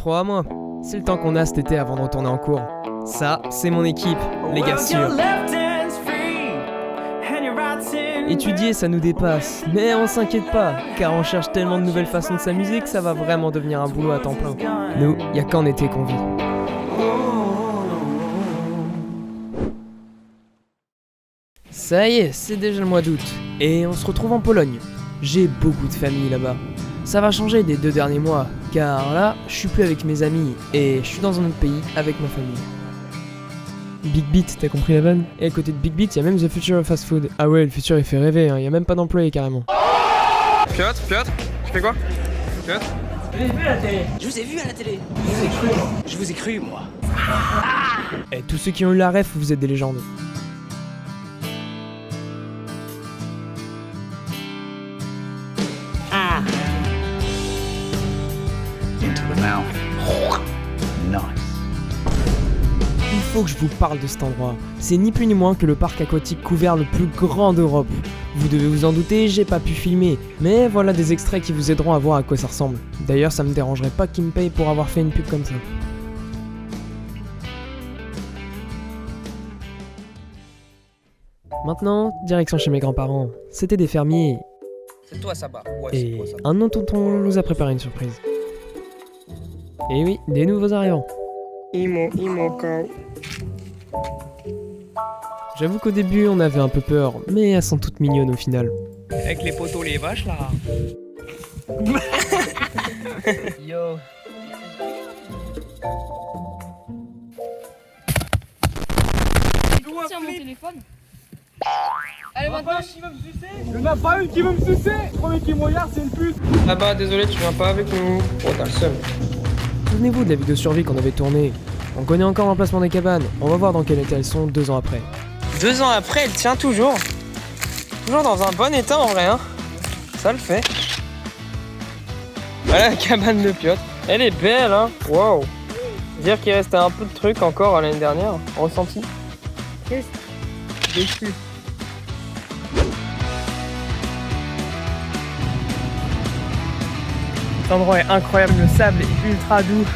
pro à moi. C'est le temps qu'on a cet été avant de retourner en cours. Ça, c'est mon équipe, les gars sûrs. Étudier, ça nous dépasse, mais on s'inquiète pas, car on cherche tellement de nouvelles façons de s'amuser que ça va vraiment devenir un boulot à temps plein. Nous, y a qu'en été qu'on vit. Ça y est, c'est déjà le mois d'août, et on se retrouve en Pologne. J'ai beaucoup de famille là-bas. Ça va changer des 2 derniers mois, car là, je suis plus avec mes amis, et je suis dans un autre pays avec ma famille. Big Beat, t'as compris la vanne? Et à côté de Big Beat, y'a même The Future of Fast Food. Ah ouais, le futur il fait rêver, hein. Y'a même pas d'employés carrément. Piotr, tu fais quoi? Piotr? Je vous ai vu à la télé. Je vous ai cru, moi. Et tous ceux qui ont eu la ref, vous êtes des légendes. Into the mouth. Nice. Il faut que je vous parle de cet endroit. C'est ni plus ni moins que le parc aquatique couvert le plus grand d'Europe. Vous devez vous en douter, j'ai pas pu filmer, mais voilà des extraits qui vous aideront à voir à quoi ça ressemble. D'ailleurs, ça me dérangerait pas qu'ils me payent pour avoir fait une pub comme ça. Maintenant, direction chez mes grands-parents. C'était des fermiers, C'est toi ça, bah. Ouais, et un de nos tontons nous a préparé une surprise. Et oui, des nouveaux arrivants. J'avoue qu'au début, on avait un peu peur, mais elles sont toutes mignonnes au final. Avec les poteaux, les vaches là. Yo. Tiens mon téléphone. Allez maintenant. Il n'y en a pas une qui veut me sucer. Le premier qui me regarde, c'est une pute. Ah bah désolé, tu viens pas avec nous. Oh t'as le seum. Souvenez-vous de la vidéo survie qu'on avait tournée. On connaît encore l'emplacement des cabanes. On va voir dans quel état elles sont 2 ans après. 2 ans après, elle tient toujours. Toujours dans un bon état en vrai, hein. Ça le fait. Voilà la cabane de Piotr. Elle est belle, hein. Wow. Dire qu'il restait un peu de trucs encore à l'année dernière. Ressenti? Déçu. Cet endroit est incroyable, le sable est ultra doux.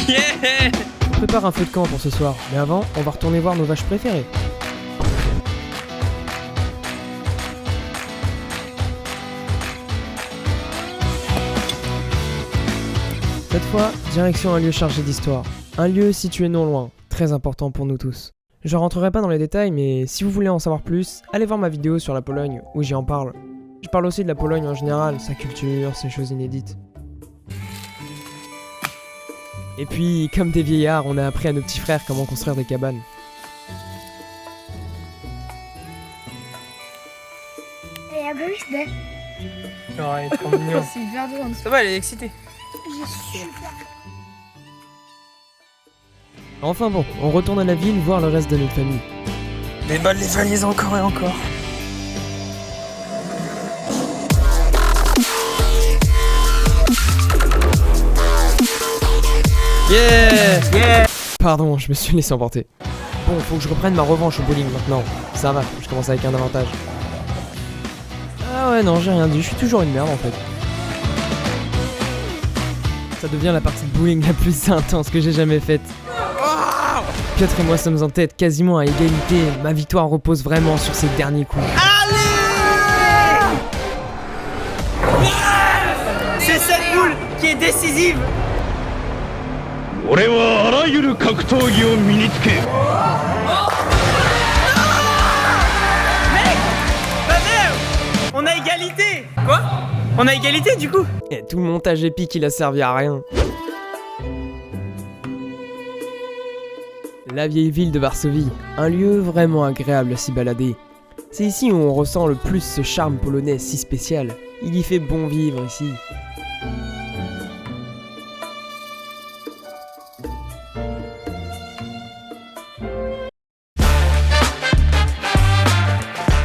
Yeah! On prépare un feu de camp pour ce soir, mais avant, on va retourner voir nos vaches préférées. Cette fois, direction un lieu chargé d'histoire. Un lieu situé non loin, très important pour nous tous. Je rentrerai pas dans les détails, mais si vous voulez en savoir plus, allez voir ma vidéo sur la Pologne, où j'y en parle. Je parle aussi de la Pologne en général, sa culture, ses choses inédites. Et puis, comme des vieillards, on a appris à nos petits frères comment construire des cabanes. Et à Boris, ben. Oh, elle est trop mignon. C'est une verre d'eau en dessous. Ça va, elle est excitée. J'ai super. Enfin bon, on retourne à la ville voir le reste de notre famille. Déballe les valises encore et encore. Yeah! Pardon, je me suis laissé emporter. Bon, faut que je reprenne ma revanche au bowling maintenant. Ça va, je commence avec un avantage. Ah ouais, non, j'ai rien dit, je suis toujours une merde en fait. Ça devient la partie de bowling la plus intense que j'ai jamais faite. Piotr et moi sommes en tête, quasiment à égalité. Ma victoire repose vraiment sur ces derniers coups. C'est cette boule qui est décisive! On a égalité! Quoi? On a égalité du coup? Et tout le montage épique, il a servi à rien. La vieille ville de Varsovie, un lieu vraiment agréable à s'y balader. C'est ici où on ressent le plus ce charme polonais si spécial. Il y fait bon vivre ici.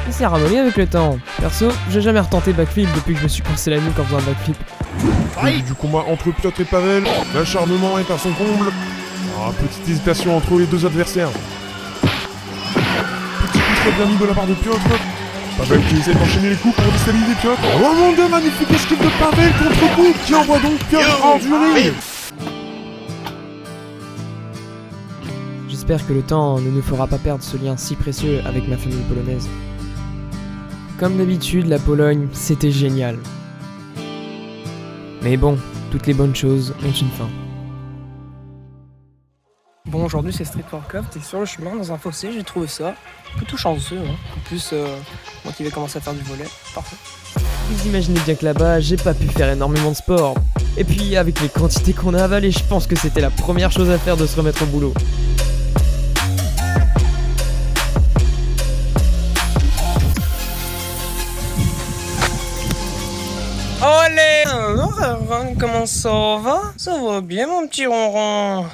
Il s'est ramolli avec le temps. Perso, j'ai jamais retenté backflip depuis que je me suis cassé la nuque en faisant un backflip. Du combat entre Piotr et Pavel, l'acharnement est à son comble. Ah, petite hésitation entre les deux adversaires. Petit coup très bien mis de la part de Piotr. Pavel qui essaie d'enchaîner les coups pour déstabiliser Piotr. Oh mon dieu, magnifique esquive de Pavel contre-coup qui envoie donc Piotr hors du ring. J'espère que le temps ne nous fera pas perdre ce lien si précieux avec ma famille polonaise. Comme d'habitude, la Pologne, c'était génial. Mais bon, toutes les bonnes choses ont une fin. Bon, aujourd'hui c'est Street Workout et sur le chemin, dans un fossé, j'ai trouvé ça. Plutôt chanceux, hein. En plus, moi qui vais commencer à faire du volley, parfait. Vous imaginez bien que là-bas, j'ai pas pu faire énormément de sport. Et puis, avec les quantités qu'on a avalées, je pense que c'était la première chose à faire de se remettre au boulot. Allez, alors, comment ça va? Ça va bien, mon petit ronron.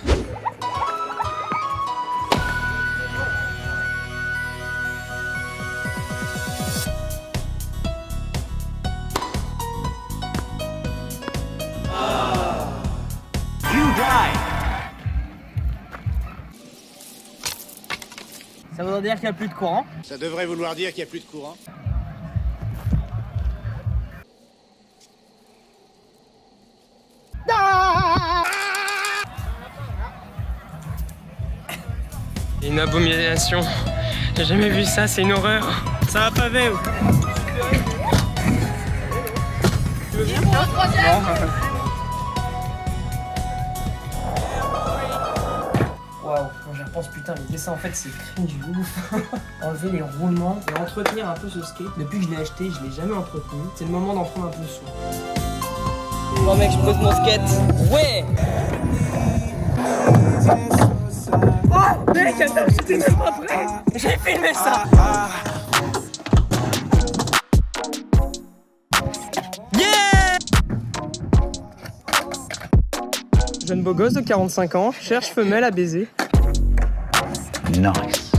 Ça voudrait dire qu'il n'y a plus de courant? Ça devrait vouloir dire qu'il n'y a plus de courant. Une abomination. J'ai jamais vu ça, c'est une horreur. Ça va pas Véo? Tu veux venir? Non. Waouh, quand j'y repense, putain, le dessin en fait c'est cringe du ouf. Enlever les roulements et entretenir un peu ce skate. Depuis que je l'ai acheté, je l'ai jamais entretenu. C'est le moment d'en prendre un peu soin. Bon mec, je pose mon skate. Ouais! Oh mec, attends, j'étais même pas prêt. J'ai filmé ça. Yeah! Jeune beau gosse de 45 ans, cherche femelle à baiser. Nice.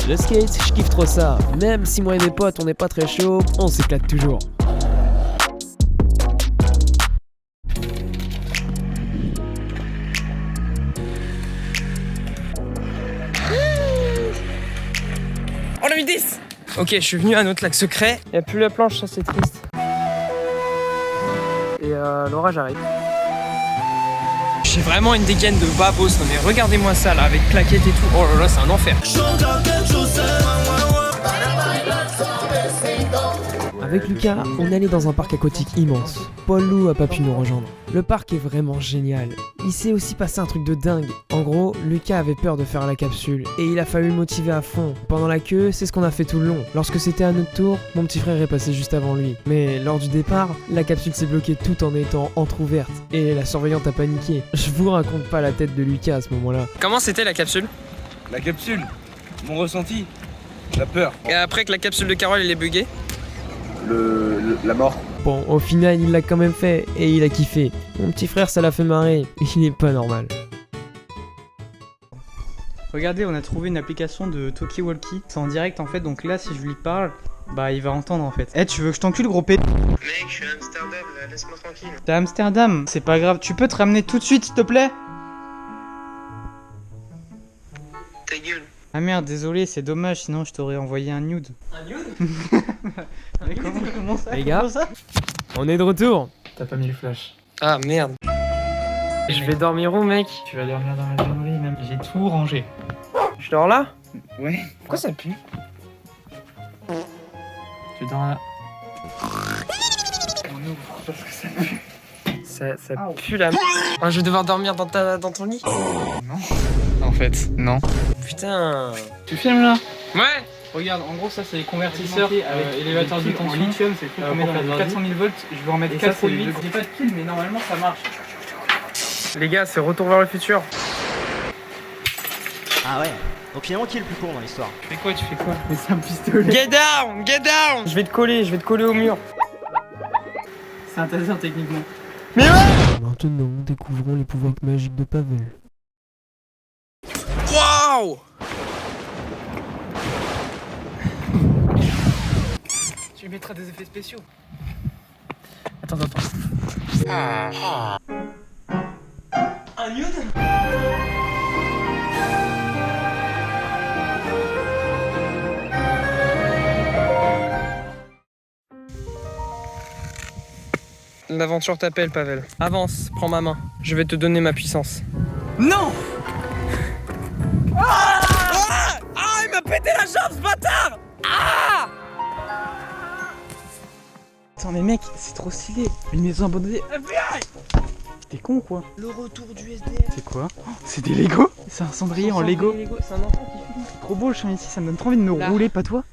Le skate, je kiffe trop ça. Même si moi et mes potes on n'est pas très chaud, on s'éclate toujours. On a eu 10. Ok, je suis venu à notre lac secret. Il n'y a plus la planche, ça c'est triste. Et l'orage arrive. J'ai vraiment une dégaine de babos, non mais regardez-moi ça là, avec claquettes et tout. Oh là là, c'est un enfer. Avec Lucas, on allait dans un parc aquatique immense. Paul Loup a pas pu nous rejoindre. Le parc est vraiment génial. Il s'est aussi passé un truc de dingue. En gros, Lucas avait peur de faire la capsule et il a fallu le motiver à fond. Pendant la queue, c'est ce qu'on a fait tout le long. Lorsque c'était à notre tour, mon petit frère est passé juste avant lui. Mais lors du départ, la capsule s'est bloquée tout en étant entrouverte et la surveillante a paniqué. Je vous raconte pas la tête de Lucas à ce moment-là. Comment c'était la capsule? La capsule, mon ressenti, la peur. Et après que la capsule de Carole elle est buggée? La mort. Bon, au final, il l'a quand même fait et il a kiffé. Mon petit frère, ça l'a fait marrer. Il est pas normal. Regardez, on a trouvé une application de Talkie Walkie. C'est en direct en fait, donc là, si je lui parle, bah il va entendre en fait. Eh, tu veux que je t'encule, gros p... Mec, je suis à Amsterdam, là, laisse-moi tranquille. T'es à Amsterdam, c'est pas grave. Tu peux te ramener tout de suite, s'il te plaît? Ta gueule. Ah merde, désolé, c'est dommage, sinon je t'aurais envoyé un nude. Un nude? Mais comment ça? Les gars, Comment ça? on est de retour. T'as pas mis le flash. Ah merde. Je vais dormir où, mec? Tu vas dormir dans la gendarmerie même. J'ai tout rangé. Je dors là? Ouais. Pourquoi ça pue? Tu dors là. On ouvre parce que ça pue. Ça pue la je vais devoir dormir dans ton lit? Non. En fait, non. Putain. Tu filmes là? Ouais. Regarde, en gros, ça c'est les convertisseurs avec élévateur de tension. En lithium, c'est le truc qu'on met dans les 400 000 volts. Je vais en mettre 4 produits. J'ai pas de pile, mais normalement ça marche. Les gars, c'est Retour vers le futur. Ah ouais. Donc finalement, qui est le plus con dans l'histoire? Tu fais quoi? Tu fais quoi? Mais c'est un pistolet. Get down! Get down! Je vais te coller au mur. C'est un taser techniquement. Mais ouais! Maintenant, découvrons les pouvoirs magiques de Pavel. Waouh! Tu mettras des effets spéciaux. Attends. Un nude? L'aventure t'appelle, Pavel. Avance, prends ma main. Je vais te donner ma puissance. Non! Ah, il m'a pété la jambe, ce bâtard! Ah! Attends mais mec, c'est trop stylé. Une maison abandonnée. T'es con ou quoi? Le retour du SDF. C'est quoi? Oh, c'est des Lego? C'est un cendrier en Lego. C'est un enfant qui filme. Trop beau le champ ici, ça me donne trop envie de me Là. rouler, pas toi?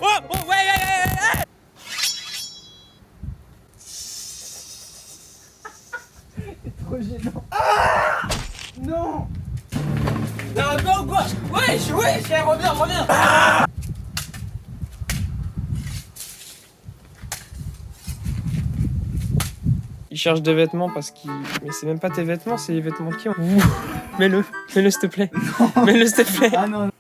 Oh, ouais. Trop gênant. Ah! Non! Non, quoi? Wesh, reviens! Il cherche des vêtements parce qu'il... Mais c'est même pas tes vêtements, c'est les vêtements qui ont... Mets-le s'il te plaît. Mets-le s'il te plaît. Ah non.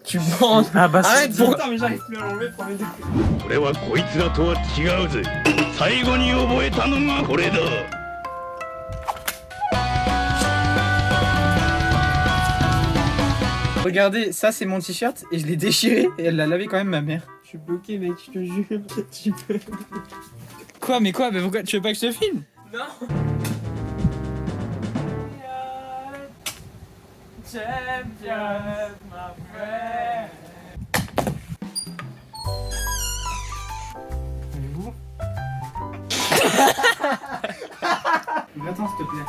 Tu bandes. Ah bah Arrête, c'est... putain, mais j'arrive plus à l'enlever, premier degré. 俺はこいつらとは違うぜ。最後に覚えたのがこれだ。 Regardez, ça c'est mon t-shirt et je l'ai déchiré et elle l'a lavé quand même ma mère. Je suis bloqué, mec, je te jure. Tu peux... Quoi? Mais pourquoi? Tu veux pas que je te filme? Non. Champion, ma frère. Allez-vous? Attends s'il te plaît.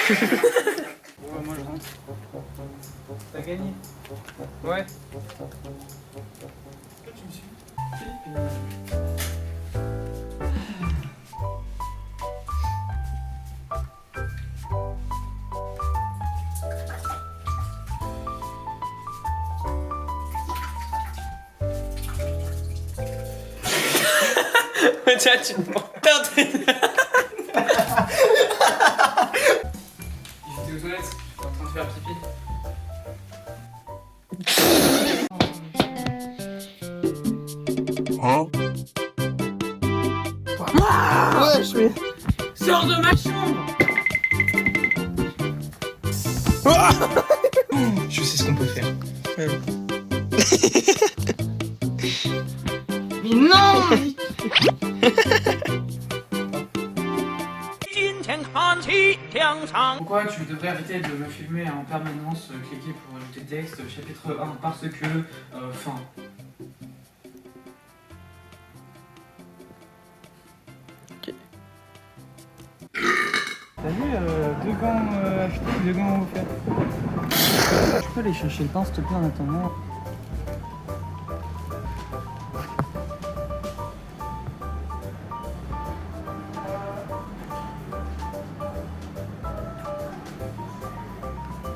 Ouais, moi je rentre. T'as gagné. Ouais. Tu me suis. Ouais, tiens, tu me prends. T'es en train de... J'étais aux toilettes, j'étais en train de faire pipi. Hein? Ouais, je vais... Sors de ma chambre. Je sais ce qu'on peut faire. Mais non. Pourquoi tu devrais arrêter de me filmer en permanence, cliquer pour ajouter texte, chapitre 1, parce que, fin. T'as vu, 2 gants achetés, 2 gants offerts. Tu peux aller chercher le pain s'il te plaît en attendant.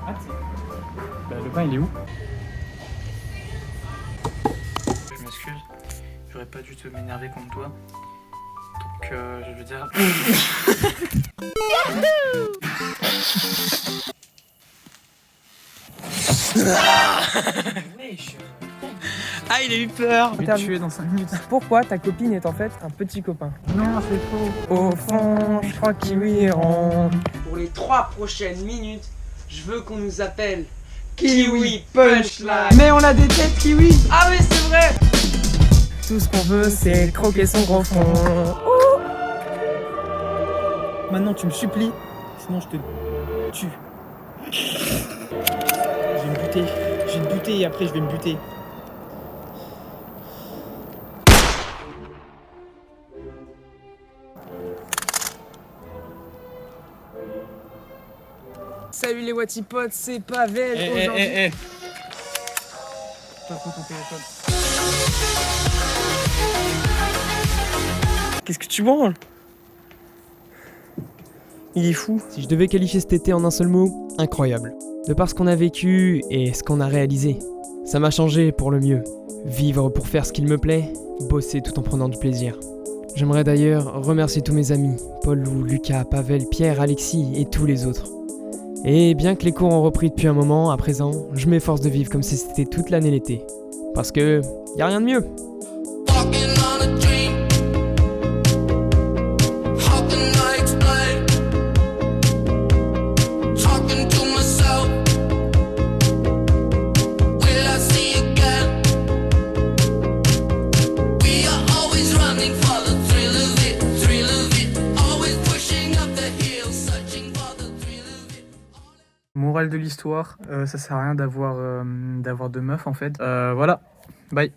Ah, bah, le pain il est où? Je m'excuse, j'aurais pas dû te m'énerver contre toi. Donc je veux dire... Ah, il a eu peur. Je vais te tuer dans 5 minutes. Pourquoi ta copine est en fait un petit copain? Non, c'est faux. Au fond, je crois qu'ils iront. Pour les 3 prochaines minutes, je veux qu'on nous appelle Kiwi Punchline. Mais on a des têtes kiwi. Ah oui, c'est vrai. Tout ce qu'on veut, c'est croquer son gros front. Maintenant tu me supplies, sinon je te tue. Je vais me buter et après je vais me buter. Salut les Watipotes, c'est Pavel aujourd'hui. Toi, prends ton téléphone. Qu'est-ce que tu branles? Il est fou. Si je devais qualifier cet été en un seul mot, incroyable. De par ce qu'on a vécu et ce qu'on a réalisé, ça m'a changé pour le mieux. Vivre pour faire ce qu'il me plaît, bosser tout en prenant du plaisir. J'aimerais d'ailleurs remercier tous mes amis, Paul, Lou, Lucas, Pavel, Pierre, Alexis et tous les autres. Et bien que les cours ont repris depuis un moment, à présent, je m'efforce de vivre comme si c'était toute l'année l'été. Parce que y a rien de mieux. Morale de l'histoire, ça sert à rien d'avoir de meuf en fait. Voilà, bye.